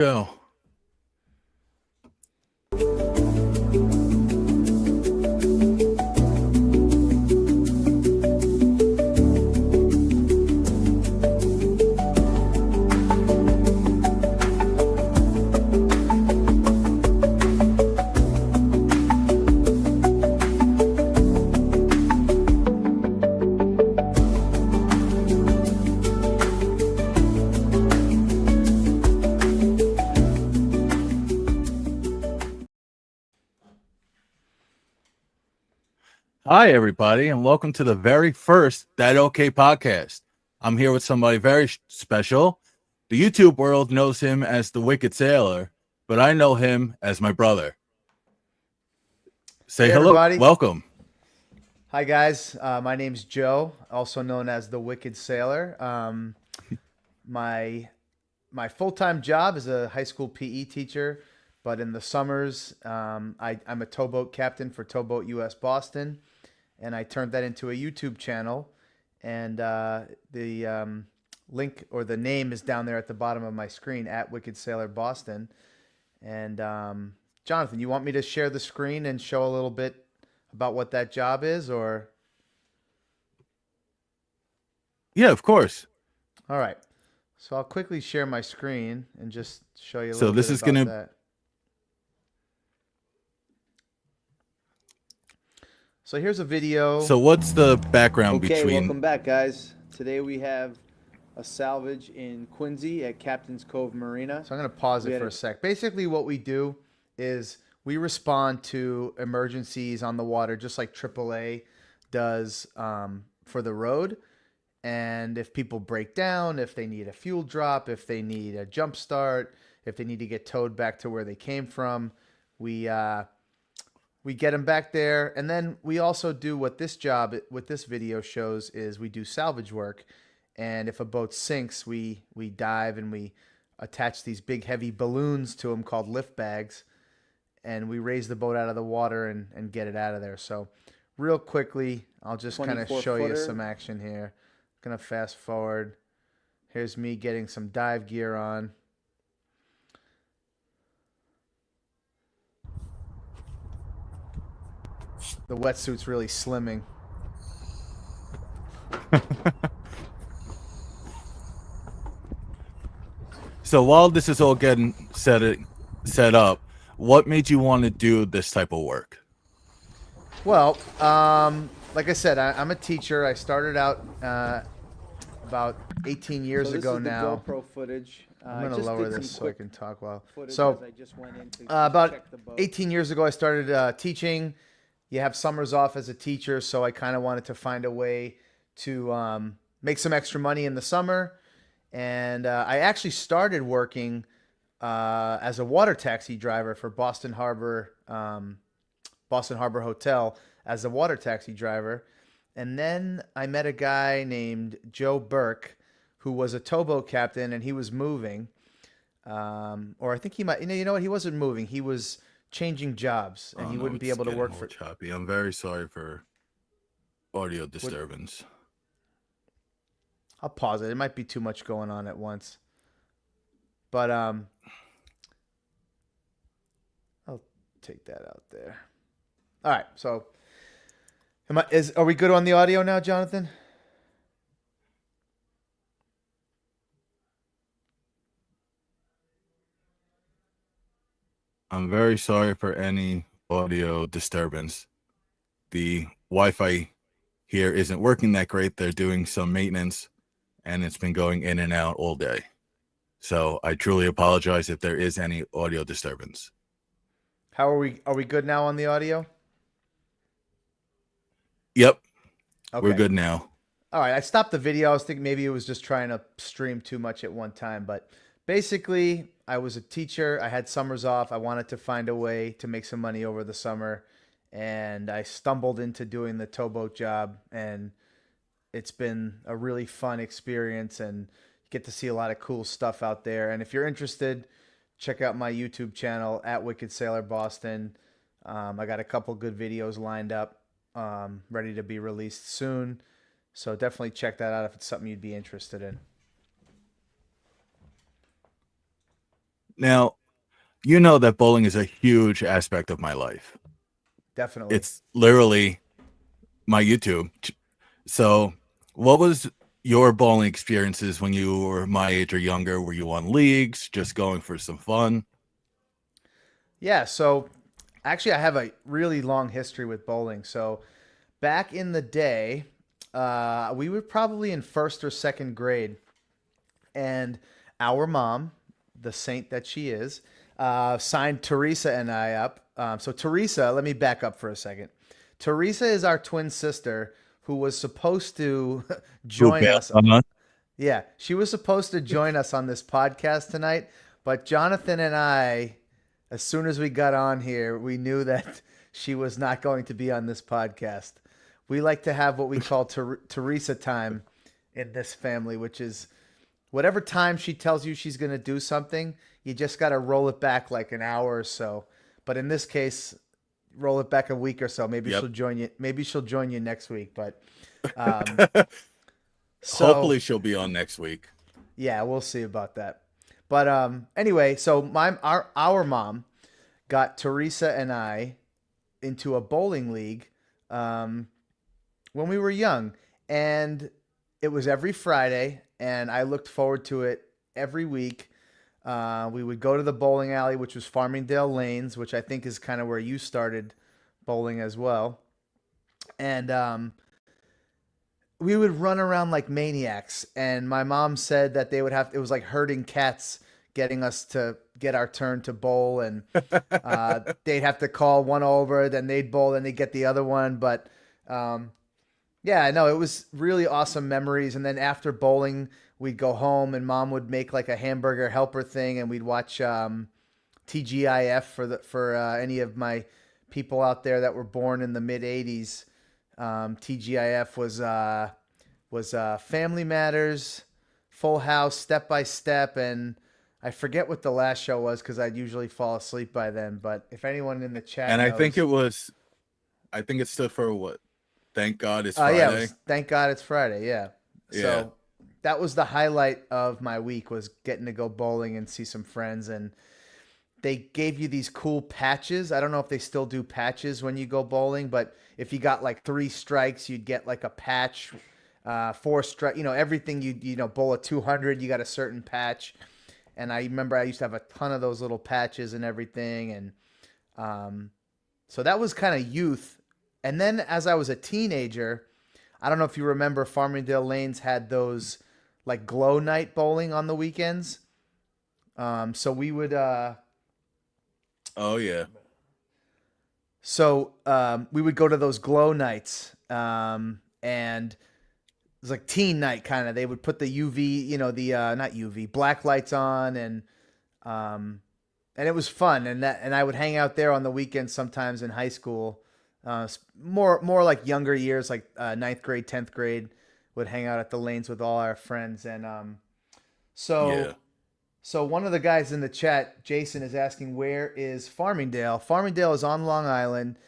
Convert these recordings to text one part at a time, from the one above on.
Go. Hi, everybody, and welcome to the very first That Okay podcast. I'm here with somebody very special. The YouTube world knows him as the Wicked Sailor, but I know him as my brother. Say Hey hello. everybody. Welcome. Hi guys. My name's Joe, also known as the Wicked Sailor. My my full-time job is a high school PE teacher, but in the summers, I'm a towboat captain for Towboat US Boston, and I turned that into a YouTube channel. And the link or the name is down there at the bottom of my screen at Wicked Sailor Boston. And Jonathan, you want me to share the screen and show a little bit about what that job is, or? Yeah, of course. All right. So I'll quickly share my screen and just show you a So little this bit is about gonna. that. So here's a video. So what's the background Okay, between? welcome back, guys. Today we have a salvage in Quincy at Captain's Cove Marina. So I'm going to pause it for a sec. Basically, what we do is we respond to emergencies on the water, just like AAA does for the road. And if people break down, if they need a fuel drop, if they need a jump start, if they need to get towed back to where they came from, we we get them back there. And then we also do what this video shows is we do salvage work. And if a boat sinks, we dive and we attach these big heavy balloons to them called lift bags, and we raise the boat out of the water and get it out of there. So real quickly, I'll just kind of show you some action here. Gonna fast forward. Here's me getting some dive gear on. The wetsuit's really slimming. So while this is all getting set up, what made you want to do this type of work? Well, like I said, I'm a teacher. I started out about 18 years ago now. GoPro footage. I'm gonna lower this so I can talk well. So about 18 years ago, I started teaching. You have summers off as a teacher, so I kind of wanted to find a way to make some extra money in the summer. And I actually started working as a water taxi driver for Boston Harbor Hotel as a water taxi driver. And then I met a guy named Joe Burke, who was a towboat captain, and he was moving. Or I think he might, you know what? He wasn't moving. He was changing jobs, and he no, wouldn't be it's able to getting work all for. choppy. I'm very sorry for audio disturbance. I'll pause it. It might be too much going on at once. But I'll take that out there. All right. So are we good on the audio now, Jonathan? I'm very sorry for any audio disturbance. The Wi-Fi here isn't working that great. They're doing some maintenance, and it's been going in and out all day. So I truly apologize if there is any audio disturbance. How are we? Are we good now on the audio? Yep, Okay. we're good now. All right, I stopped the video. I was thinking maybe it was just trying to stream too much at one time, but basically, I was a teacher. I had summers off. I wanted to find a way to make some money over the summer, and I stumbled into doing the towboat job, and it's been a really fun experience, and you get to see a lot of cool stuff out there. And if you're interested, check out my YouTube channel at Wicked Sailor Boston. I got a couple good videos lined up, ready to be released soon. So definitely check that out if it's something you'd be interested in. Now, you know that bowling is a huge aspect of my life. Definitely. It's literally my YouTube. So, what was your bowling experiences when you were my age or younger? Were you on leagues, just going for some fun? Yeah, so actually I have a really long history with bowling. So back in the day, we were probably in first or second grade, and our mom, the saint that she is, signed Teresa and I up. So Teresa, let me back up for a second. Teresa is our twin sister who was supposed to Who join bailed us. on us? Yeah, she was supposed to join us on this podcast tonight, but Jonathan and I, as soon as we got on here, we knew that she was not going to be on this podcast. We like to have what we call Teresa time in this family, which is whatever time she tells you she's going to do something, you just got to roll it back like an hour or so. But in this case, roll it back a week or so. Maybe Yep. she'll join you. Maybe she'll join you next week. But um, so Hopefully, she'll be on next week. yeah, we'll see about that. But anyway, so our mom got Teresa and I into a bowling league um, when we were young, and it was every Friday, and I looked forward to it every week. We would go to the bowling alley, which was Farmingdale Lanes, which I think is kind of where you started bowling as well, and we would run around like maniacs. And my mom said that they would have, it was like herding cats getting us to get our turn to bowl. And they'd have to call one over, then they'd bowl, then they'd get the other one. But um, yeah, I know it was really awesome memories. And then after bowling, we'd go home and mom would make like a hamburger helper thing, and we'd watch TGIF for any of my people out there that were born in the mid '80s. TGIF was Family Matters, Full House, Step by Step, and I forget what the last show was because I'd usually fall asleep by then. But if anyone in the chat And I think knows, it was, I think it stood for what? Thank God it's yeah, it Friday. was Thank God It's Friday. Yeah, Yeah. so that was the highlight of my week, was getting to go bowling and see some friends. And they gave you these cool patches. I don't know if they still do patches when you go bowling, but if you got like 3 strikes, you'd get like a patch. 4 strike, everything you bowl a 200, you got a certain patch. And I remember I used to have a ton of those little patches and everything. And so that was kind of youth. And then as I was a teenager, I don't know if you remember, Farmingdale Lanes had those like glow night bowling on the weekends. So we would Oh yeah. we would go to those glow nights, and it was like teen night kind of. They would put the UV, the not UV, black lights on, um, and it was fun. And I would hang out there on the weekends sometimes in high school. More like younger years, like ninth grade, 10th grade, would hang out at the lanes with all our friends. And so Yeah. so one of the guys in the chat, Jason, is asking, where is Farmingdale? Farmingdale is on Long Island.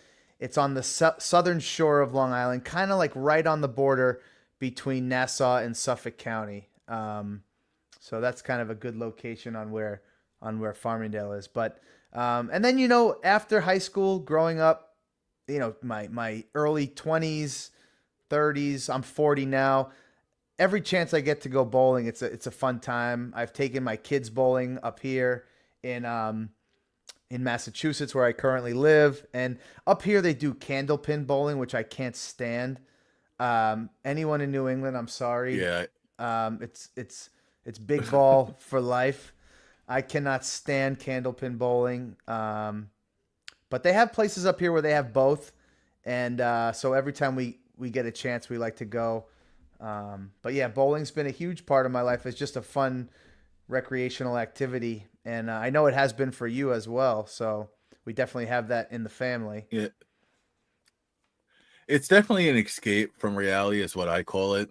It's on the southern shore of Long Island, kind of like right on the border between Nassau and Suffolk County. So that's kind of a good location on where Farmingdale is. But and then after high school, growing up, my early 20s, 30s. I'm 40 now. Every chance I get to go bowling, it's a fun time. I've taken my kids bowling up here in Massachusetts, where I currently live, and up here they do candlepin bowling, which I can't stand. Anyone in New England, I'm sorry. Yeah. It's big ball for life. I cannot stand candlepin bowling. But they have places up here where they have both, and so every time we get a chance, we like to go. But yeah, bowling's been a huge part of my life. It's just a fun recreational activity, and I know it has been for you as well. So we definitely have that in the family. Yeah. It's definitely an escape from reality, is what I call it.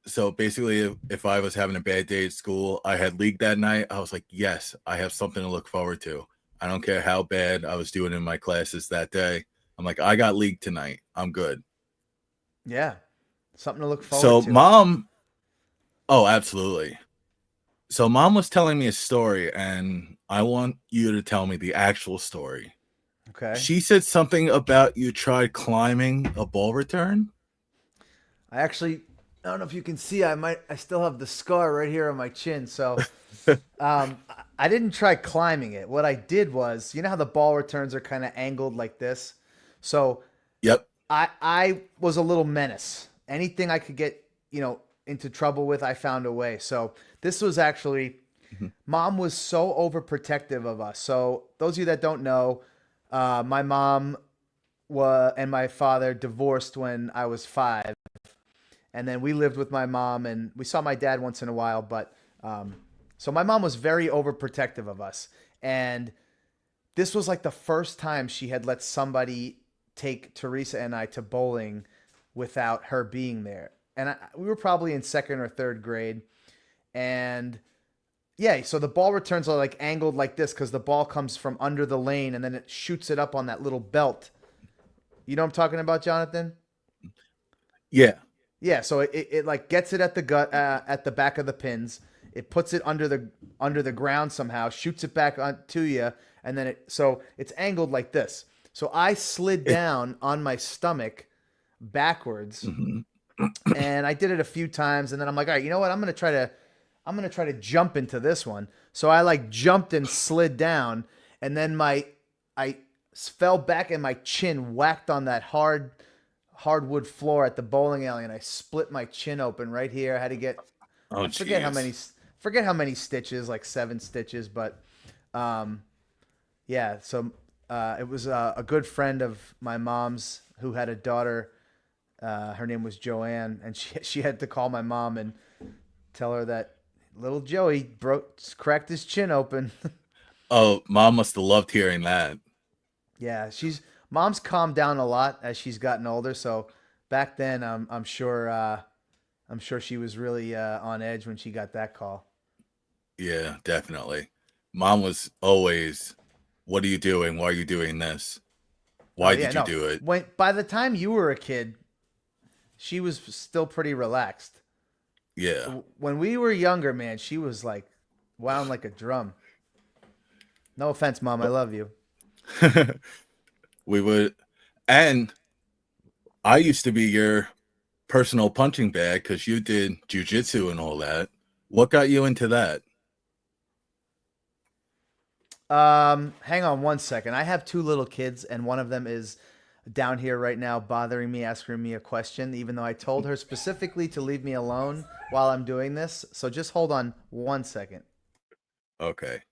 So basically, if I was having a bad day at school, I had league that night, I was like, yes, I have something to look forward to. I don't care how bad I was doing in my classes that day. I'm like, I got league tonight. I'm good. Yeah, something to look forward So to. mom, oh, absolutely. So mom was telling me a story, and I want you to tell me the actual story. Okay. She said something about you tried climbing a ball return. I actually, I don't know if you can see, I still have the scar right here on my chin. So, I didn't try climbing it. What I did was, you know how the ball returns are kind of angled like this? So Yep. I was a little menace. Anything I could get, into trouble with, I found a way. So this was actually, Mhm. mom was so overprotective of us. So those of you that don't know, my mom and my father divorced when I was 5, and then we lived with my mom, and we saw my dad once in a while. But so my mom was very overprotective of us, and this was like the first time she had let somebody take Teresa and I to bowling without her being there. And we were probably in second or third grade, and yeah, so the ball returns are like angled like this because the ball comes from under the lane and then it shoots it up on that little belt. You know what I'm talking about, Jonathan? Yeah. Yeah, so it like gets it at the gut at the back of the pins. It puts it under the ground somehow, shoots it back on to you, and then it's angled like this. So I slid It, down on my stomach backwards, mhm. and I did it a few times, and then I'm like, all right, you know what? I'm gonna try to jump into this one. So I like jumped and slid down, and then I fell back, and my chin whacked on that hardwood floor at the bowling alley, and I split my chin open right here. I had to get Oh, I jeez. forget how many stitches, like 7 stitches, but um, yeah. So it was a good friend of my mom's who had a daughter. Her name was Joanne, and she had to call my mom and tell her that little Joey cracked his chin open. Oh, mom must have loved hearing that. Yeah, mom's calmed down a lot as she's gotten older. So back then, I'm sure she was really on edge when she got that call. Yeah, definitely. Mom was always, "What are you doing? Why are you doing this? Oh Why yeah, did you no. do it?" When by the time you were a kid, she was still pretty relaxed. Yeah. When we were younger, man, she was like wound like a drum. No offense, mom, I love you. We would, and I used to be your personal punching bag because you did jujitsu and all that. What got you into that? Hang on one second. I have 2 little kids, and one of them is down here right now bothering me, asking me a question, even though I told her specifically to leave me alone while I'm doing this. So just hold on one second. Okay.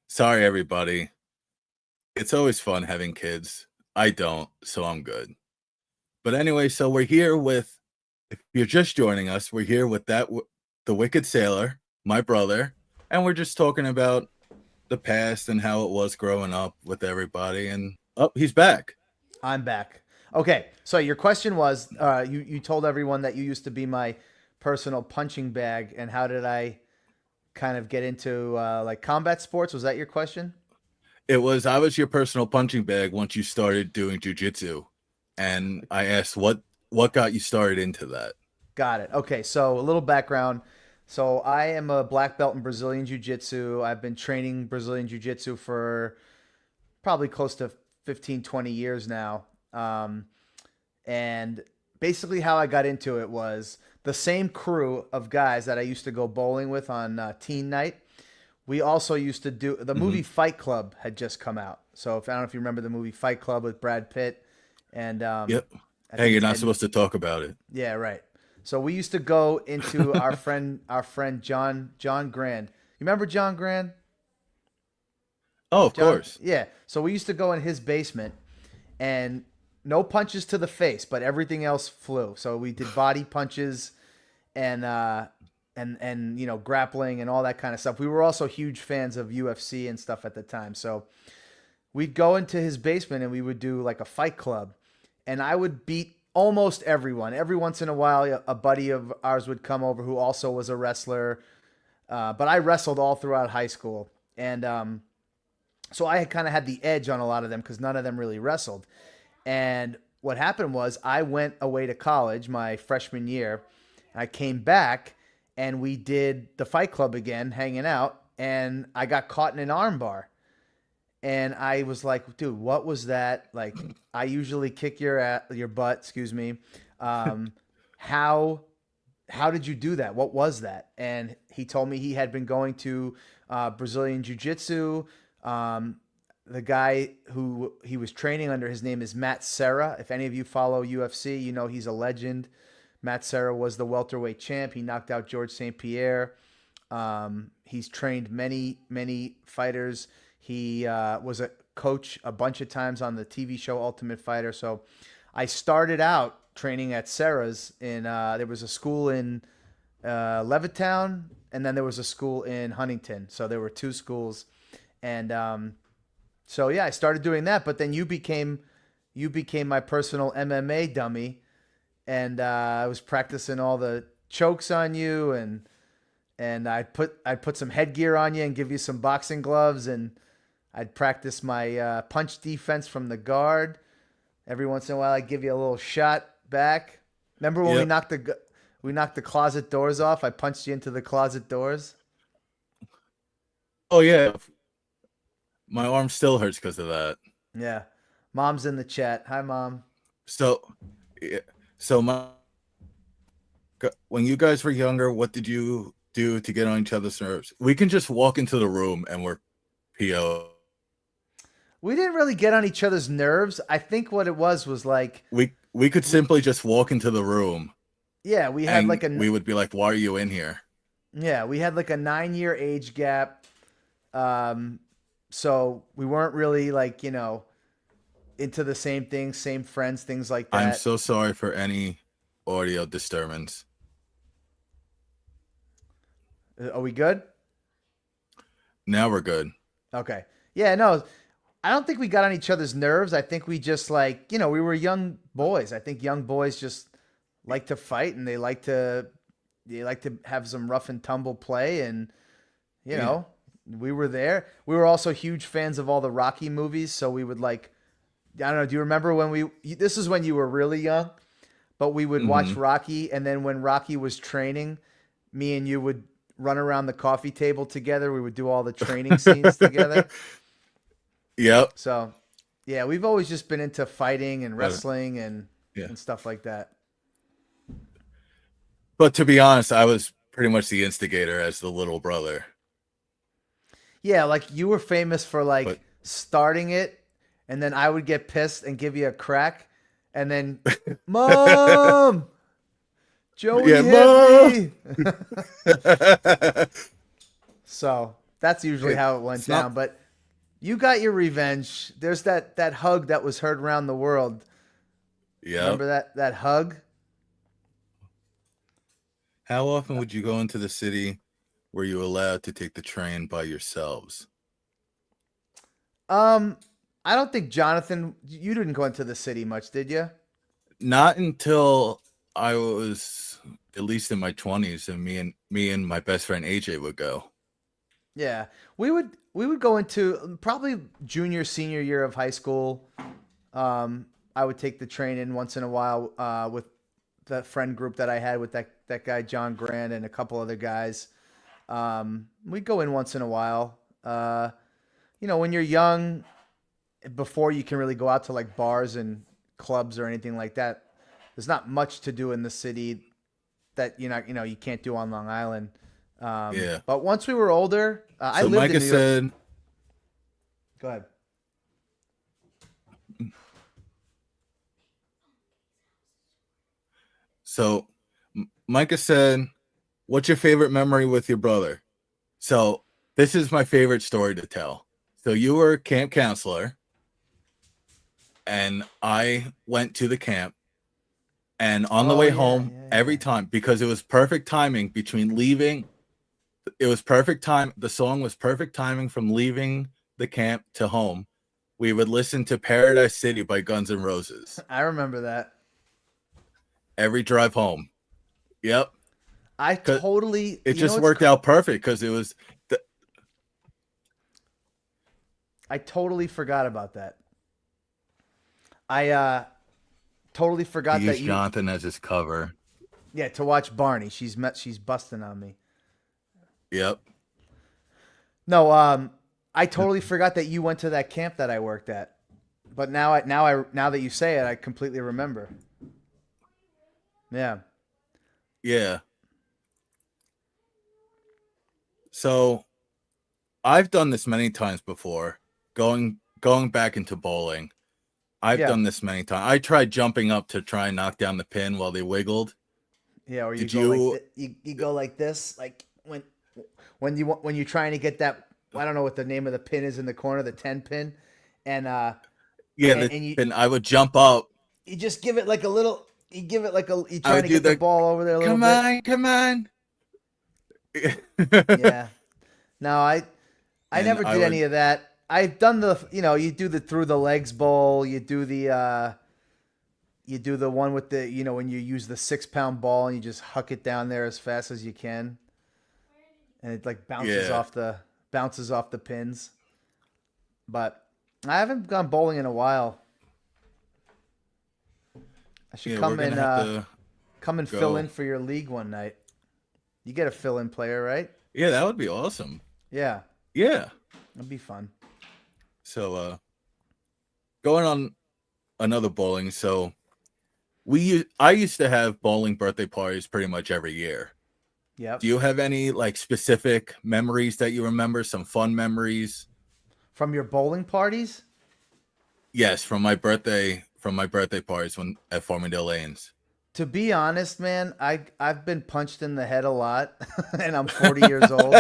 Sorry, everybody. It's always fun having kids. I don't, so I'm good. But anyway, so we're here with, if you're just joining us, we're here with the Wicked Sailor, my brother, and we're just talking about the past and how it was growing up with everybody. And oh, he's back. I'm back. Okay, so your question was, you told everyone that you used to be my personal punching bag, and how did I kind of get into like combat sports? Was that your question? I was your personal punching bag once you started doing jujitsu, and I asked what got you started into that. Got it. Okay, so a little background. So I am a black belt in Brazilian Jiu Jitsu. I've been training Brazilian Jiu Jitsu for probably close to 15, 20 years now. And basically, how I got into it was the same crew of guys that I used to go bowling with on teen night. We also used to do the Hmm. movie Fight Club had just come out. So if I don't know if you remember the movie Fight Club with Brad Pitt and Yep. I Hey, think you're it's not Ed. supposed to talk about it. Yeah, right. So we used to go into our friend John Grand. You remember John Grand? Oh, of John, course. yeah. So we used to go in his basement and no punches to the face, but everything else flew. So we did body punches and grappling and all that kind of stuff. We were also huge fans of UFC and stuff at the time. So we'd go into his basement and we would do like a fight club, and I would beat almost everyone. Every once in a while, a buddy of ours would come over who also was a wrestler. But I wrestled all throughout high school, and so I had kind of had the edge on a lot of them because none of them really wrestled. And what happened was I went away to college my freshman year. I came back and we did the Fight Club again, hanging out, and I got caught in an armbar. And I was like, dude, what was that? Like, I usually kick your butt, excuse me. Um, how how did you do that? What was that? And he told me he had been going to Brazilian Jiu Jitsu. Um, the guy who he was training under, his name is Matt Serra. If any of you follow UFC, you know he's a legend. Matt Serra was the welterweight champ. He knocked out George St. Pierre. He's trained many fighters. He was a coach a bunch of times on the TV show Ultimate Fighter. So I started out training at Serra's there was a school in Levittown, and then there was a school in Huntington. So there were two schools. And so yeah, I started doing that, but then you became my personal MMA dummy, and I was practicing all the chokes on you, and I'd put some headgear on you and give you some boxing gloves, and I'd practice my punch defense from the guard. Every once in a while, I'd give you a little shot back. Remember when we knocked the closet doors off? I punched you into the closet doors. Oh yeah, my arm still hurts because of that. Yeah, Mom's in the chat. Hi, Mom. So, yeah, so when you guys were younger, what did you do to get on each other's nerves? We can just walk into the room and we're PO. We didn't really get on each other's nerves. I think what it was like we could simply just walk into the room. Yeah, we had we would be like, "Why are you in here?" Yeah, we had like a 9-year age gap. So we weren't really into the same things, same friends, things like that. I'm so sorry for any audio disturbance. Are we good? Now we're good. Okay. Yeah, no, I don't think we got on each other's nerves. I think we just we were young boys. I think young boys just like to fight, and they like to have some rough and tumble play, and you know, we were there. We were also huge fans of all the Rocky movies, so we would I don't know, do you remember when this is when you were really young, but we would watch Rocky, and then when Rocky was training, me and you would run around the coffee table together. We would do all the training scenes together. Yep. So, yeah, we've always just been into fighting and wrestling and stuff like that. But to be honest, I was pretty much the instigator as the little brother. Yeah, like you were famous for starting it, and then I would get pissed and give you a crack, and then, Mom, Joey hit me. So that's usually how it went down. But you got your revenge. There's that hug that was heard around the world. Yeah. Remember that hug? How often would you go into the city? Were you allowed to take the train by yourselves? I don't think Jonathan, you didn't go into the city much, did you? Not until I was at least in my 20s, and me and my best friend AJ would go. Yeah, we would go into probably junior, senior year of high school. I would take the train in once in a while with the friend group that I had with that guy John Grant and a couple other guys. We'd go in once in a while. When you're young, before you can really go out to bars and clubs or anything like that, there's not much to do in the city that you can't do on Long Island. But once we were older, I lived Micah in New York. said, go ahead. So Micah said, what's your favorite memory with your brother? So this is my favorite story to tell. So you were a camp counselor, and I went to the camp, and on the way home, every time, because it was perfect timing between leaving, it was perfect time. The song was perfect timing from leaving the camp to home. We would listen to Paradise City by Guns N' Roses. I remember that. Every drive home. Yep. It just worked out perfect because it was. I totally forgot about that. I totally forgot he that used Jonathan as his cover. Yeah, to watch Barney. She's busting on me. Yep. No, I totally forgot that you went to that camp that I worked at. But now that you say it, I completely remember. Yeah. Yeah. So I've done this many times before. Going back into bowling. I've Yeah. done this many times. I tried jumping up to try and knock down the pin while they wiggled. Yeah, or you Did go like you? you go like this, like when you're trying to get that. I don't know what the name of the pin is in the corner, the 10 pin, and Yeah, and, the and you pin. I would jump up. you just give it like a little. You give it like a. You I trying would to do get the the ball over there a little come bit. on, come on. Yeah. No, I And never I did would, any of that. I've done you do the through the legs bowl. You do the one with the, when you use the 6-pound ball and you just huck it down there as fast as you can, and it like yeah, bounces off the pins. But I haven't gone bowling in a while. I should yeah. We're gonna have to come and fill in go. for your league one night. You get a fill-in player, right? Yeah, that would be awesome. Yeah, Yeah. that'd be fun. So, going on another bowling. So I used to have bowling birthday parties pretty much every year. Yep. Do you have any like specific memories that you remember? Some fun memories? From your bowling parties? Yes, from my birthday parties when at Farmingdale Lanes. To be honest, man, I've been punched in the head a lot, and I'm 40 years old.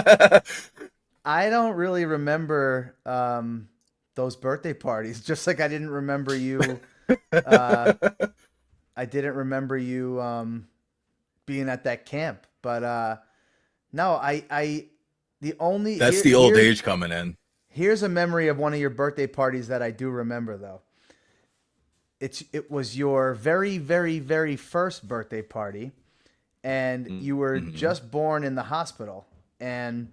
I don't really remember those birthday parties. Just like I didn't remember you. Uh, I didn't remember you being at that camp. But no, the only That's the old age coming in. here's a memory of one of your birthday parties that I do remember though. It was your very, very, very first birthday party, and you were Mm-hmm. just born in the hospital. And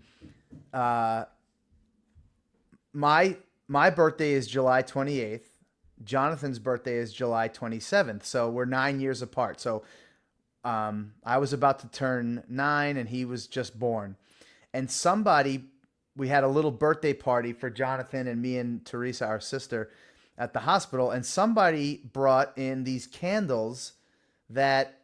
my birthday is July 28th. Jonathan's birthday is July 27th. So we're 9 years apart. So I was about to turn 9 and he was just born. And we had a little birthday party for Jonathan and me and Teresa, our sister, at the hospital. And somebody brought in these candles that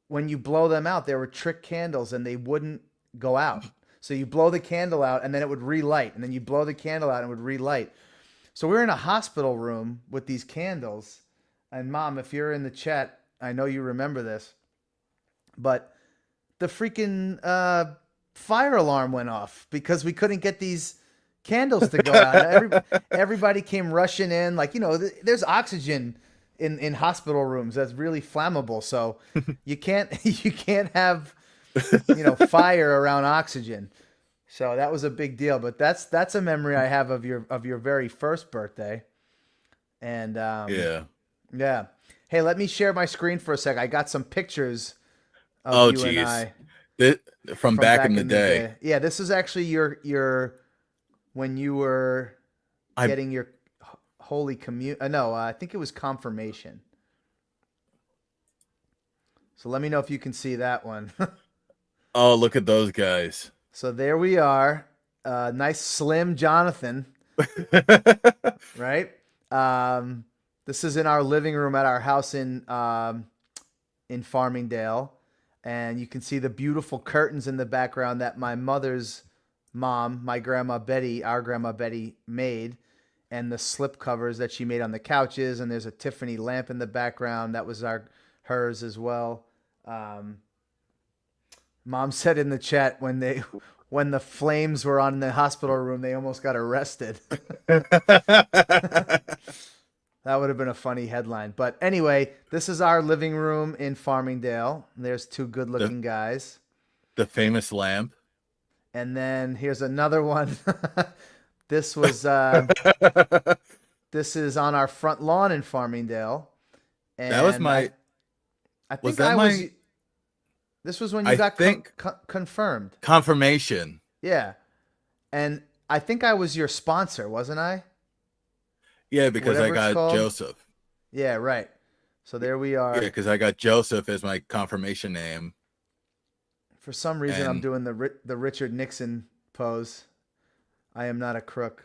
when you blow them out, they were trick candles and they wouldn't go out. So you blow the candle out and then it would relight. And then you blow the candle out and it would relight. So we're in a hospital room with these candles. And Mom, if you're in the chat, I know you remember this. But the freaking fire alarm went off because we couldn't get these candles to go out. Everybody came rushing in. Like, there's oxygen in hospital rooms that's really flammable. So you can't have fire around oxygen. So that was a big deal. But that's a memory I have of your very first birthday. And yeah. Hey, let me share my screen for a sec. I got some pictures of you and I From back in the day. Yeah, this is actually your when you were getting your holy communion. No, I think it was confirmation. So let me know if you can see that one. Oh, look at those guys. So there we are. Nice slim Jonathan. Right? This is in our living room at our house in Farmingdale. And you can see the beautiful curtains in the background that my mother's mom, our Grandma Betty, made, and the slip covers that she made on the couches. And there's a Tiffany lamp in the background that was hers as well. Mom said in the chat when the flames were on in the hospital room, they almost got arrested. That would have been a funny headline. But anyway, this is our living room in Farmingdale. There's two good-looking guys. The famous lamp. And then here's another one. This was this is on our front lawn in Farmingdale. And that was my. I think this was when you got confirmed. Confirmation. Yeah. And I think I was your sponsor, wasn't I? Yeah, because Whatever I it's got called. Joseph. Yeah, right. So there we are. Yeah, because I got Joseph as my confirmation name. For some reason, I'm And doing the Richard Nixon pose. I am not a crook.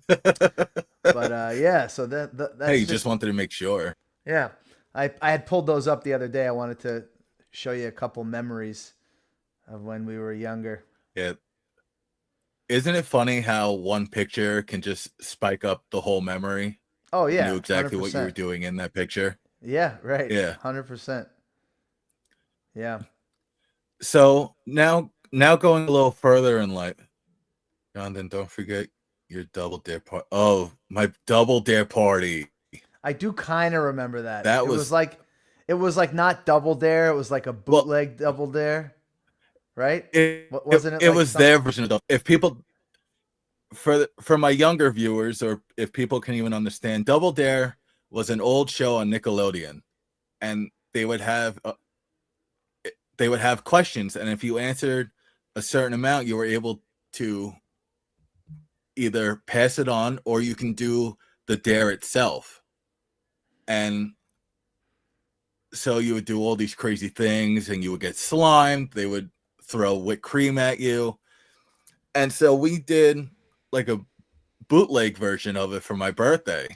But yeah, so hey, that's you just just wanted to make sure. yeah. I had pulled those up the other day. I wanted to show you a couple memories of when we were younger. Yeah. Isn't it funny how one picture can just spike up the whole memory? Oh You knew yeah, exactly what you were 100%. doing in that picture. Yeah, right. Yeah. 100%. Yeah. So now going a little further in life, Jonathan, don't forget your double dare party. Oh, my double dare party. I do kind of remember that. That It was like not Double Dare, it was like a well, bootleg Double Dare, right? it Wasn't it like was some their version of if people for my younger viewers, or if people can even understand, Double Dare was an old show on Nickelodeon, and they would have questions, and if you answered a certain amount, you were able to either pass it on or you can do the dare itself. And so you would do all these crazy things and you would get slimed. They would throw whipped cream at you. And so we did like a bootleg version of it for my birthday.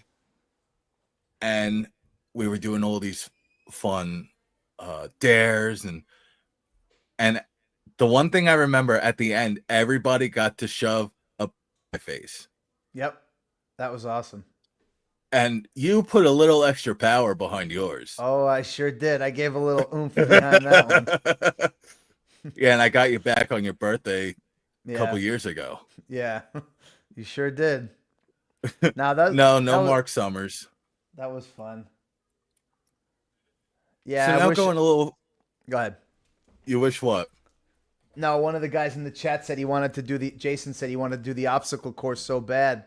And we were doing all these fun dares. And the one thing I remember at the end, everybody got to shove a my face. Yep. That was awesome. And you put a little extra power behind yours. Oh, I sure did. I gave a little oomph behind that one. Yeah, and I got you back on your birthday a Yeah. couple years ago. Yeah. You sure did. Now that No that was, Mark Summers. that was fun. So Yeah, now going a little. Go ahead. You wish what? No, one of the guys in the chat said he wanted to do Jason said he wanted to do the obstacle course so bad.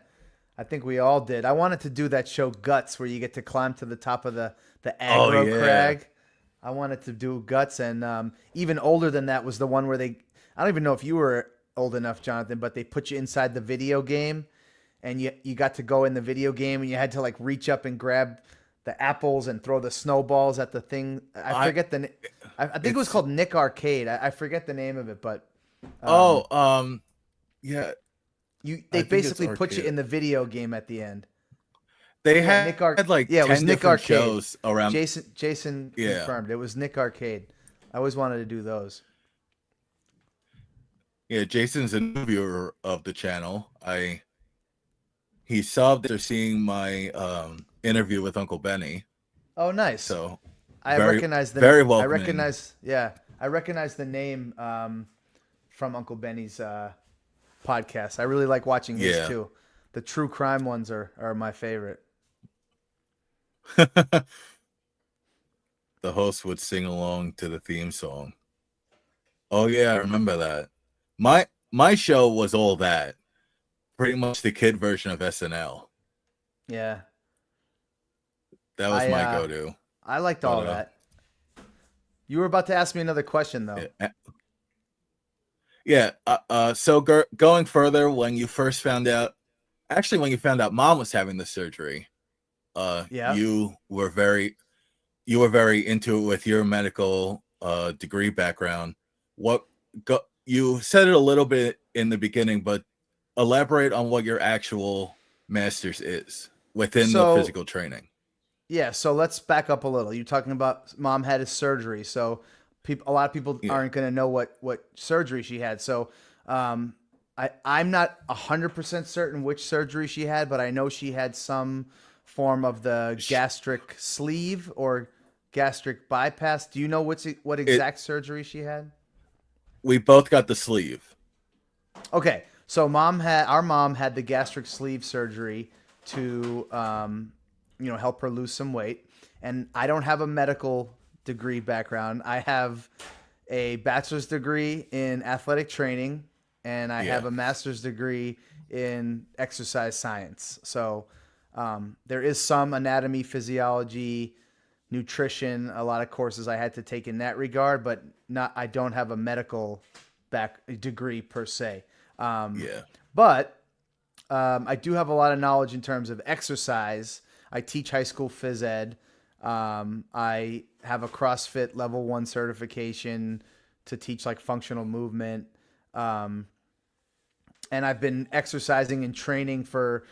I think we all did. I wanted to do that show Guts where you get to climb to the top of the aggro crag. I wanted to do Guts, and even older than that was the one where I don't even know if you were old enough, Jonathan, but they put you inside the video game, and you got to go in the video game, and you had to like reach up and grab the apples and throw the snowballs at the thing. I forget I think it was called Nick Arcade. I forget the name of it, but yeah. They basically put you in the video game at the end. They had like it was 10 Nick different Arcade. shows around. Jason confirmed it was Nick Arcade. I always wanted to do those. Yeah, Jason's a new viewer of the channel. He subbed after seeing my interview with Uncle Benny. Oh, nice. So I recognize the very well. I recognize the name from Uncle Benny's podcast. I really like watching his too. The true crime ones are my favorite. The host would sing along to the theme song. Oh yeah, I remember that. My show was all that. Pretty much the kid version of SNL. Yeah. That was my go-to. I liked all that. You were about to ask me another question though. Yeah. So going further, when you found out Mom was having the surgery, you were very into it with your medical degree background. You said it a little bit in the beginning, but elaborate on what your actual master's is within the physical training. Yeah, so let's back up a little. You're talking about Mom had a surgery, so a lot of people aren't going to know what surgery she had. So I'm not 100% certain which surgery she had, but I know she had some form of the gastric sleeve or gastric bypass. Do you know what exact surgery she had? We both got the sleeve. Okay, so our mom had the gastric sleeve surgery to help her lose some weight. And I don't have a medical degree background. I have a bachelor's degree in athletic training, and I have a master's degree in exercise science. So there is some anatomy, physiology, nutrition, a lot of courses I had to take in that regard, but I don't have a medical degree per se. But I do have a lot of knowledge in terms of exercise. I teach high school phys ed. I have a CrossFit level 1 certification, to teach like functional movement. And I've been exercising and training for,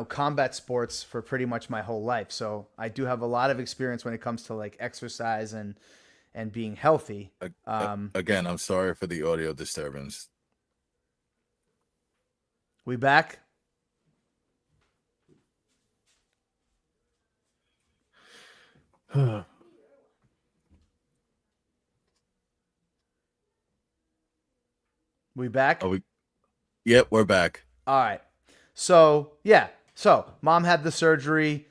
combat sports for pretty much my whole life. So I do have a lot of experience when it comes to like exercise and being healthy. Again, I'm sorry for the audio disturbance. We back? We back? Yep, we're back. All right. So, yeah. So, mom had the surgery.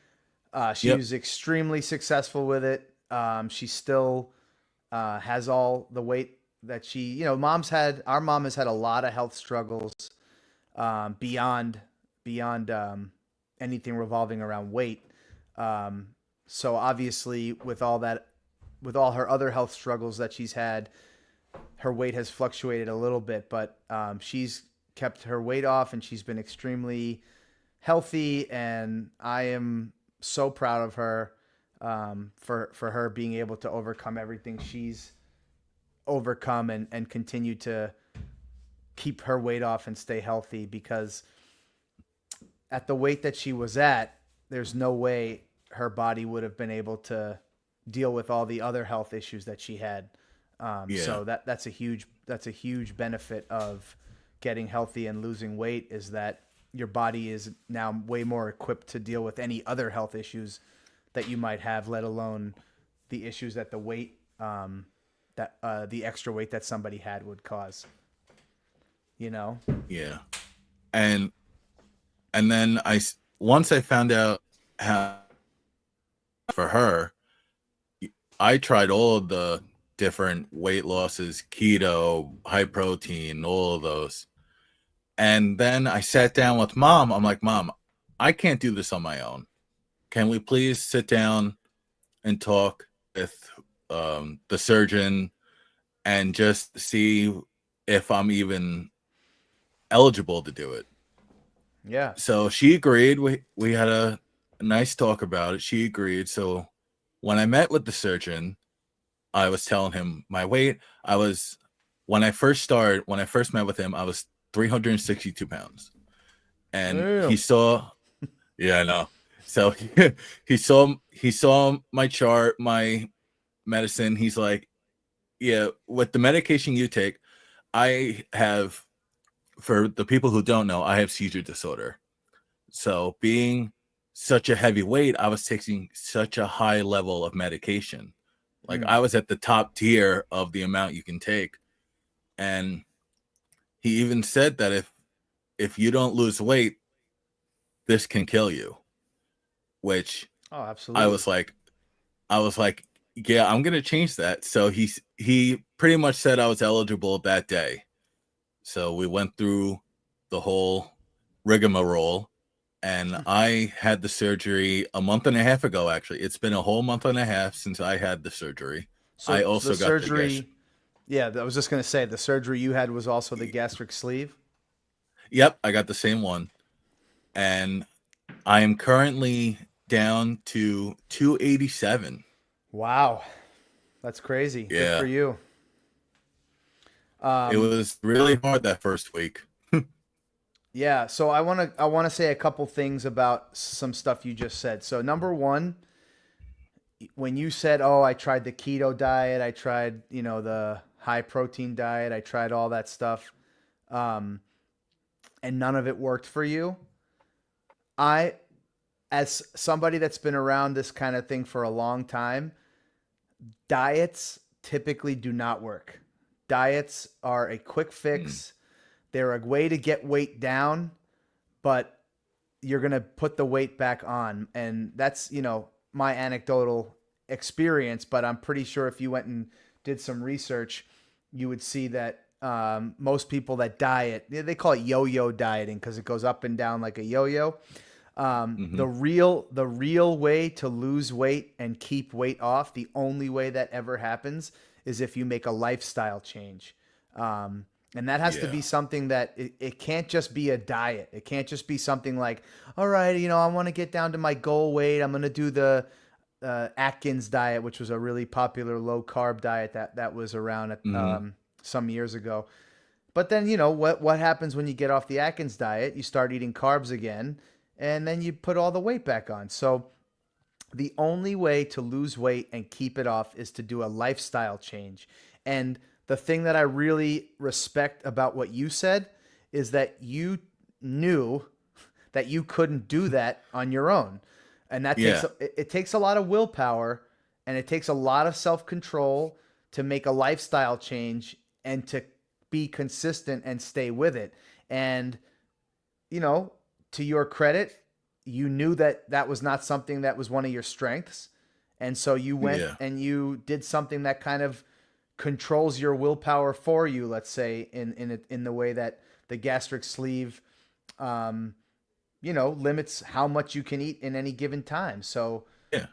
She was extremely successful with it. She still has all the weight that our mom has had a lot of health struggles beyond anything revolving around weight. So obviously with all her other health struggles that she's had, her weight has fluctuated a little bit, but she's kept her weight off and she's been extremely healthy, and I am so proud of her for her being able to overcome everything she's overcome and continue to keep her weight off and stay healthy, because at the weight that she was at, there's no way her body would have been able to deal with all the other health issues that she had. So that's a huge benefit of getting healthy and losing weight, is that your body is now way more equipped to deal with any other health issues that you might have, let alone the issues that the weight, the extra weight that somebody had would cause. Yeah. And then once I found out how for her, I tried all of the different weight losses, keto, high protein, all of those. And then I sat down with mom. I'm like, Mom, I can't do this on my own. Can we please sit down and talk with the surgeon and just see if I'm even eligible to do it? Yeah. So she agreed. We had a nice talk about it. She agreed. So when I met with the surgeon, I was telling him my weight. When I first met with him, I was 362 pounds. And Damn. he saw, yeah, I know. So he saw my chart, my medicine. He's like, yeah, with the medication you take, I have, for the people who don't know, I have seizure disorder. So being such a heavy weight, I was taking such a high level of medication. Like I was at the top tier of the amount you can take. And he even said that if you don't lose weight, this can kill you. Which absolutely. I was like, yeah, I'm gonna change that. So he pretty much said I was eligible that day. So we went through the whole rigmarole, and I had the surgery a month and a half ago. Actually, it's been a whole month and a half since I had the surgery. So I also the got surgery. I was just gonna say the surgery you had was also the gastric sleeve. Yep, I got the same one, and I am currently down to 287. Wow, that's crazy. Yeah. Good for you. It was really hard that first week. Yeah, so I want to say a couple things about some stuff you just said. So number one, when you said, "Oh, I tried the keto diet, I tried, the high protein diet, I tried all that stuff, and none of it worked for you," as somebody that's been around this kind of thing for a long time, diets typically do not work. Diets are a quick fix. They're a way to get weight down, but you're going to put the weight back on. And that's, my anecdotal experience, but I'm pretty sure if you went and did some research, you would see that most people that diet, they call it yo-yo dieting because it goes up and down like a yo-yo. The real way to lose weight and keep weight off, the only way that ever happens is if you make a lifestyle change. And that has to be something that it can't just be a diet. It can't just be something like, all right, I want to get down to my goal weight. I'm going to do the Atkins diet, which was a really popular low carb diet that was around at, some years ago. But then, you know, what happens when you get off the Atkins diet? You start eating carbs again, and then you put all the weight back on. So the only way to lose weight and keep it off is to do a lifestyle change. And the thing that I really respect about what you said is that you knew that you couldn't do that on your own. And that Yeah. it takes a lot of willpower, and it takes a lot of self-control to make a lifestyle change and to be consistent and stay with it. And, you know, to your credit, you knew that that was not something that was one of your strengths. And so you went Yeah. and you did something that kind of controls your willpower for you, let's say, in the way that the gastric sleeve, you know, limits how much you can eat in any given time. So Yeah.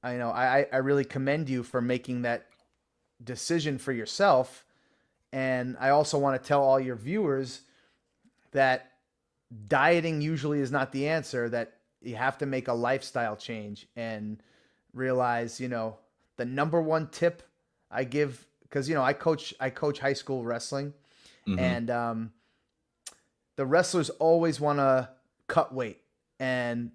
I really commend you for making that decision for yourself. And I also want to tell all your viewers that dieting usually is not the answer, that you have to make a lifestyle change and realize, you know, the number one tip I give, because, you know, I coach high school wrestling, and the wrestlers always want to cut weight, and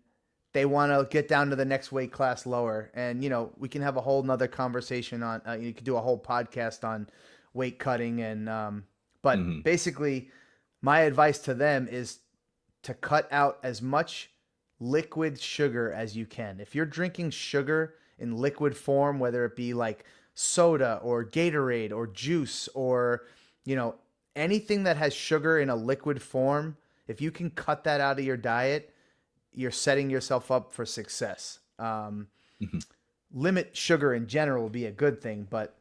they want to get down to the next weight class lower. And, you know, we can have a whole nother conversation on, you could do a whole podcast on weight cutting. And, but basically my advice to them is to cut out as much liquid sugar as you can. If you're drinking sugar in liquid form, whether it be like soda or Gatorade or juice or, you know, anything that has sugar in a liquid form, if you can cut that out of your diet, you're setting yourself up for success. Limit sugar in general will be a good thing, but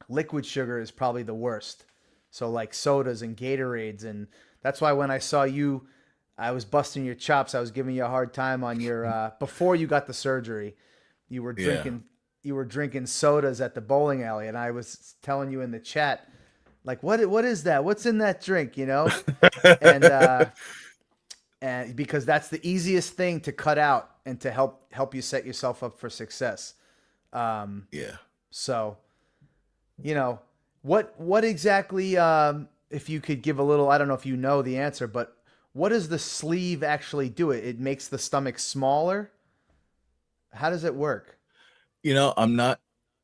liquid sugar is probably the worst. So like sodas and Gatorades, and that's why when I saw you, I was busting your chops. I was giving you a hard time on your before you got the surgery. You were drinking sodas at the bowling alley, and I was telling you in the chat, like, what is that? What's in that drink? You know, and because that's the easiest thing to cut out and to help you set yourself up for success. Yeah. So, you know, what exactly? If you could give a little, I don't know if you know the answer, but what does the sleeve actually do? It makes the stomach smaller. How does it work? You know, I'm not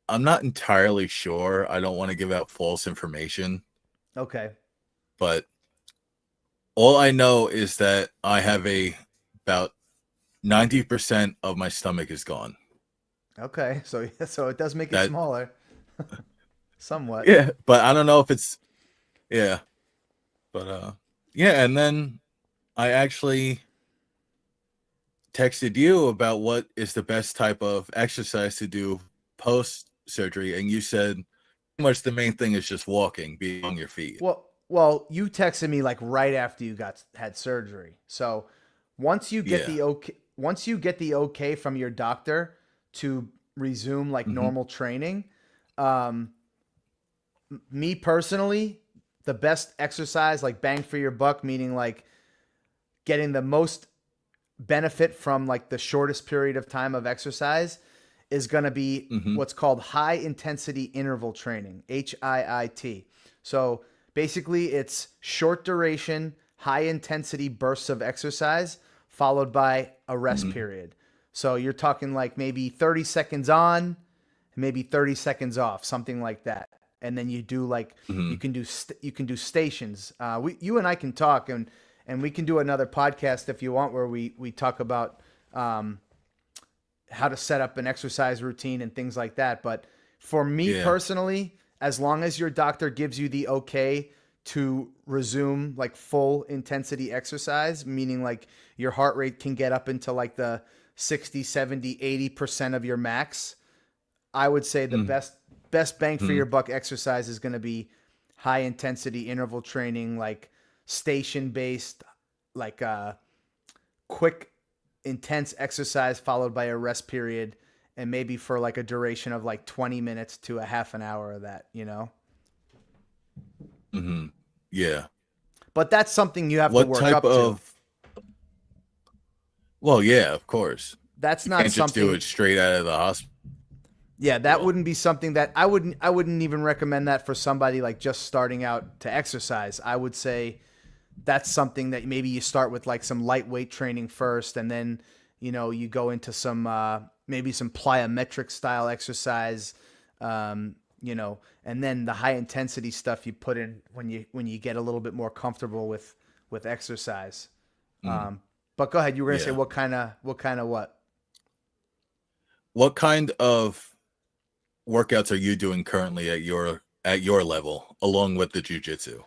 entirely sure. I don't want to give out false information, Okay. but all I know is that I have about 90% of my stomach is gone. Okay. So it does make it smaller. Somewhat. Yeah, but I don't know if it's yeah. But yeah, and then I actually texted you about what is the best type of exercise to do post surgery, and you said pretty much the main thing is just walking, being on your feet. Well, you texted me like right after you had surgery. So once you get the okay from your doctor to resume like normal training, me personally, the best exercise, like bang for your buck, meaning like getting the most benefit from like the shortest period of time of exercise, is going to be what's called high intensity interval training, HIIT. So basically it's short duration, high intensity bursts of exercise followed by a rest period. So you're talking like maybe 30 seconds on, maybe 30 seconds off, something like that. And then you do like, you can do stations. You and I can talk, and we can do another podcast if you want, where we talk about, how to set up an exercise routine and things like that. But for me personally, as long as your doctor gives you the okay to resume like full intensity exercise, meaning like your heart rate can get up into like the 60, 70, 80% of your max, I would say the best bang for your buck exercise is going to be high intensity interval training, like station based, like quick intense exercise followed by a rest period, and maybe for like a duration of like 20 minutes to a half an hour of that, you know? Yeah. But that's something you have to work up to. Well, yeah, of course. That's You not can't just something do it straight out of the hospital. Yeah, that Cool. wouldn't be something that I wouldn't even recommend that for somebody like just starting out to exercise. I would say that's something that maybe you start with like some lightweight training first, and then you go into some maybe some plyometric style exercise, and then the high intensity stuff you put in when you get a little bit more comfortable with exercise. Mm, But go ahead, you were gonna say yeah. what kind of what? What kind of workouts are you doing currently at your level, along with the jujitsu?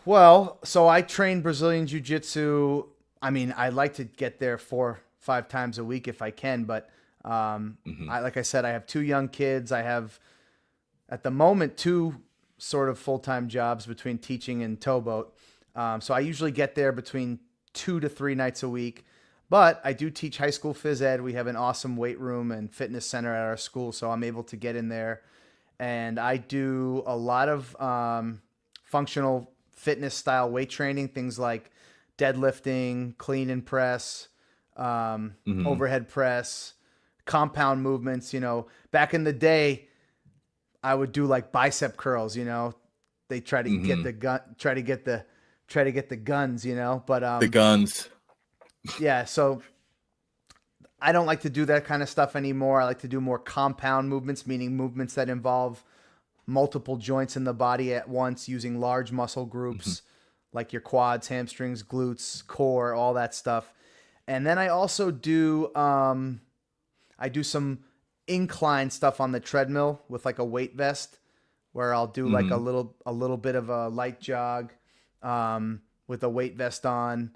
Well, so I train Brazilian Jiu Jitsu. I mean, I like to get there 4, 5 times a week if I can, but Hmm. like I said, I have 2 young kids. I have at the moment 2 sort of full time jobs between teaching and towboat. So I usually get there between 2 to 3 nights a week. But I do teach high school phys ed. We have an awesome weight room and fitness center at our school, so I'm able to get in there. And I do a lot of functional fitness style weight training, things like deadlifting, clean and press, Hmm. overhead press, compound movements. Back in the day, I would do like bicep curls. They try to get Hmm. the gun, try to get the guns. But The guns. yeah. So I don't like to do that kind of stuff anymore. I like to do more compound movements, meaning movements that involve multiple joints in the body at once using large muscle Hmm. groups like your quads, hamstrings, glutes, core, all that stuff. And then I also do I do some incline stuff on the treadmill with like a weight vest where I'll do like a Hmm. little bit of a light jog with a weight vest on,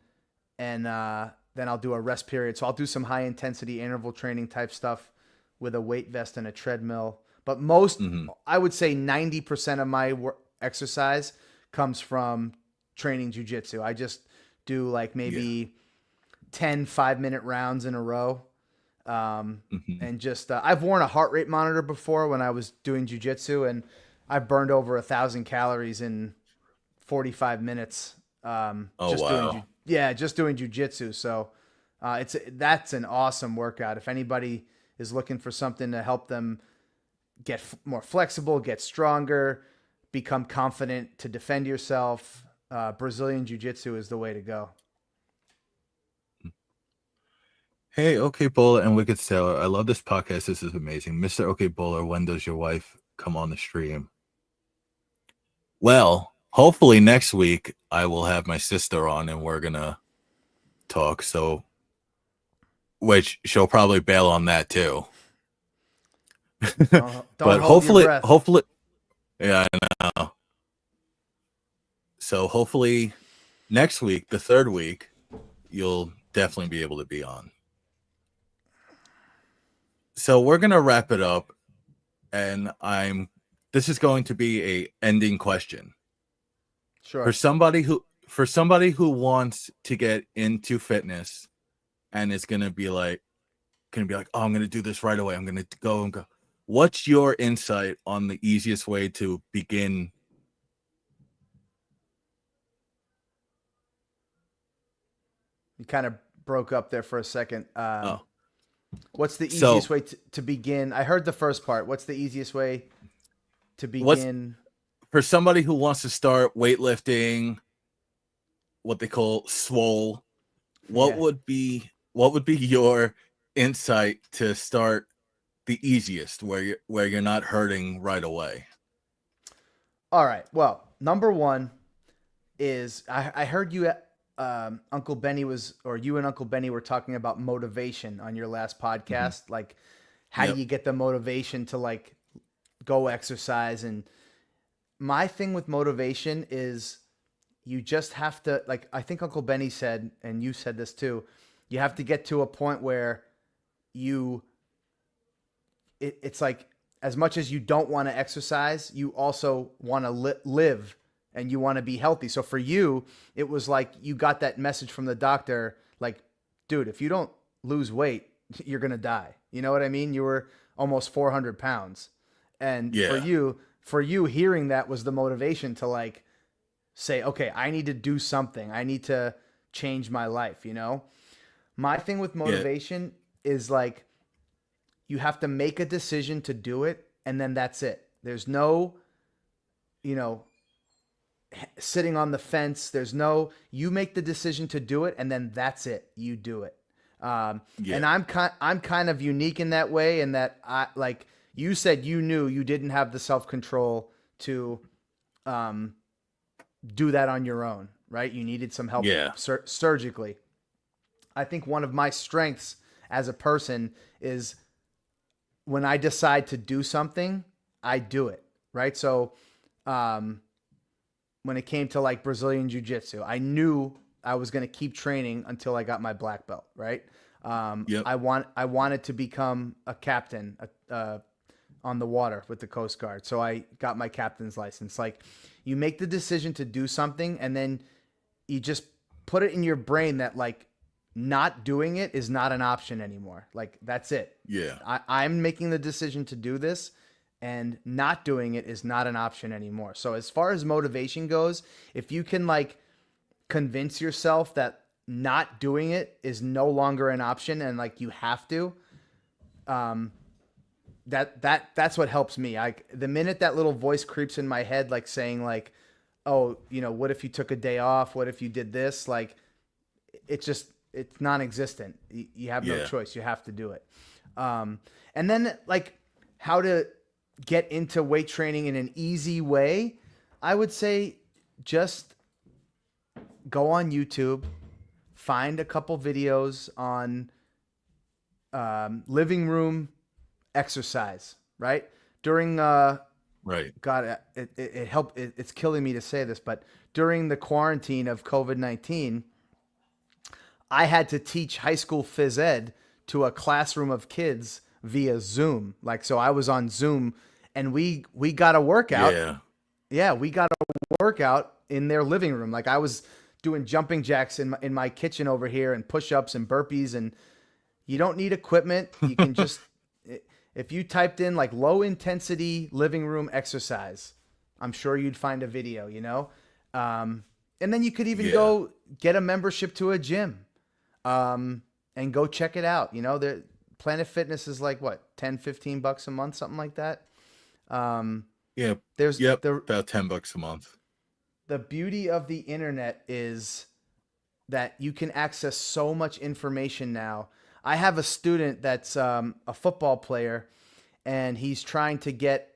and then I'll do a rest period. So I'll do some high intensity interval training type stuff with a weight vest and a treadmill. But Hmm. I would say 90% of my exercise comes from training jujitsu. I just do like Yeah. maybe 10 5-minute rounds in a row. Um, Hmm. and just, I've worn a heart rate monitor before when I was doing jujitsu, and I burned over 1,000 calories in 45 minutes. Oh wow. Just doing jujitsu. So that's an awesome workout. If anybody is looking for something to help them get more flexible, get stronger, become confident to defend yourself, Brazilian jiu-jitsu is the way to go. Hey, okay, Bowler and Wicked Sailor. I love this podcast. This is amazing. Mr. Okay Bowler, when does your wife come on the stream? Well, hopefully next week I will have my sister on and we're gonna talk. So, which she'll probably bail on that too. Don't But hold your breath. hopefully, yeah, I know. So hopefully next week, the third week, you'll definitely be able to be on. So we're gonna wrap it up, and this is going to be a ending question for Sure. somebody who wants to get into fitness and is gonna be like, oh, I'm gonna do this right away. I'm gonna go and go. What's your insight on the easiest way to begin? You kind of broke up there for a second. Oh, What's the easiest so way to begin? I heard the first part. What's the easiest way to what's begin? for somebody who wants to start weightlifting, what they call swole? Yeah. What would be your insight to start the easiest where you're not hurting right away? All right. Well, number one is I heard you, Uncle Benny or you and Uncle Benny were talking about motivation on your last Hmm. podcast. Like, how do Yep. you get the motivation to like go exercise? And my thing with motivation is you just have to, like, I think Uncle Benny said, and you said this too, you have to get to a point where you it's like as much as you don't want to exercise, you also want to live and you want to be healthy. So for you, it was like you got that message from the doctor, like, dude, if you don't lose weight, you're gonna die. You know what I mean? You were almost 400 pounds, and for Yeah. you, hearing that was the motivation to like say, okay, I need to do something. I need to change my life. My thing with Yeah. motivation is like you have to make a decision to do it, and then that's it. There's no, you know, sitting on the fence. There's no, you make the decision to do it, and then that's it. You do it. And I'm kind of unique in that way, in that I, like you said, you knew you didn't have the self-control to do that on your own, right? You needed some help surgically. I think one of my strengths as a person is when I decide to do something, I do it, right? So when it came to like Brazilian Jiu-Jitsu, I knew I was going to keep training until I got my black belt, right? I wanted to become a captain on the water with the Coast Guard. So I got my captain's license. Like, you make the decision to do something, and then you just put it in your brain that like not doing it is not an option anymore. Like, that's it. Yeah. I'm making the decision to do this, and not doing it is not an option anymore. So as far as motivation goes, if you can like convince yourself that not doing it is no longer an option and like you have to, that's what helps me. The minute that little voice creeps in my head, like saying like, oh, you know, what if you took a day off? What if you did this? Like, it's non-existent. You have no choice. You have to do it. And then like how to get into weight training in an easy way, I would say just go on YouTube, find a couple videos on living room exercise, right? During right. God, it helped. It's killing me to say this, but during the quarantine of COVID-19, I had to teach high school phys ed to a classroom of kids via Zoom. Like, so I was on Zoom, and we got a workout. Yeah, we got a workout in their living room. Like, I was doing jumping jacks in my kitchen over here, and push-ups and burpees, and you don't need equipment. You can just if you typed in like low intensity living room exercise, I'm sure you'd find a video, you know? And then you could even go get a membership to a gym and go check it out. You know, the Planet Fitness is like what, $10-15 a month, something like that. There's about $10 a month. The beauty of the internet is that you can access so much information now. I have a student that's a football player, and he's trying to get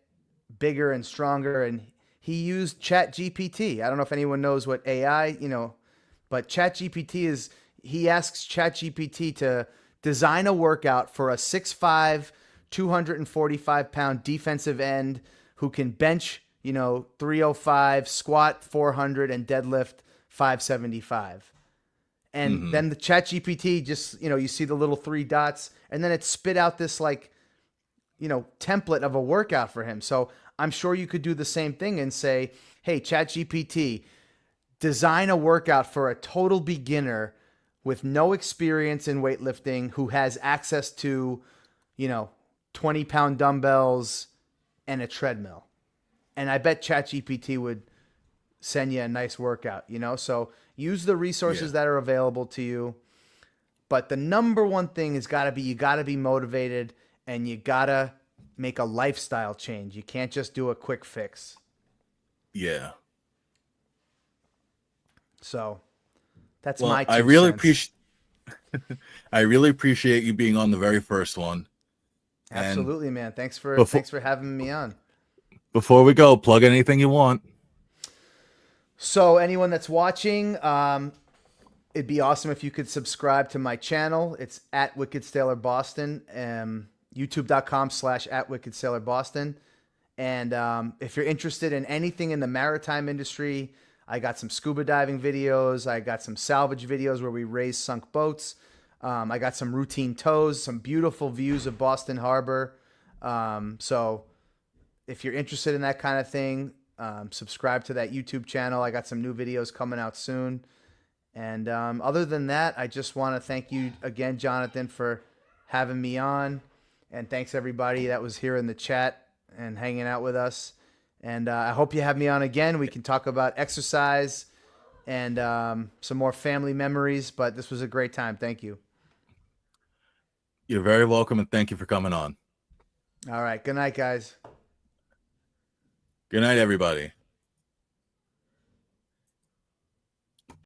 bigger and stronger, and he used ChatGPT. I don't know if anyone knows what AI, you know, but ChatGPT is, he asks ChatGPT to design a workout for a 6'5", 245-pound defensive end who can bench, you know, 305, squat 400, and deadlift 575. And then the ChatGPT just, you know, you see the little 3 dots, and then it spit out this like, you know, template of a workout for him. So I'm sure you could do the same thing and say, hey, ChatGPT, design a workout for a total beginner with no experience in weightlifting who has access to, you know, 20-pound dumbbells and a treadmill. And I bet ChatGPT would send you a nice workout, you know? So use the resources that are available to you. But the number one thing is you gotta be motivated, and you gotta make a lifestyle change. You can't just do a quick fix. Yeah. So that's my 2 I really cents. appreciate I really appreciate you being on the very first one. Absolutely, man. Thanks for having me on. Before we go, plug anything you want. So anyone that's watching, it'd be awesome if you could subscribe to my channel. It's at Wicked Sailor Boston, youtube.com/@WickedSailorBoston. And if you're interested in anything in the maritime industry, I got some scuba diving videos. I got some salvage videos where we raise sunk boats. I got some routine tows, some beautiful views of Boston Harbor. So if you're interested in that kind of thing, subscribe to that YouTube channel. I got some new videos coming out soon. And other than that, I just want to thank you again, Jonathan, for having me on. And thanks everybody that was here in the chat and hanging out with us. And I hope you have me on again. We can talk about exercise and some more family memories. But this was a great time. Thank you. You're very welcome, and thank you for coming on. All right. Good night, guys. Good night, everybody.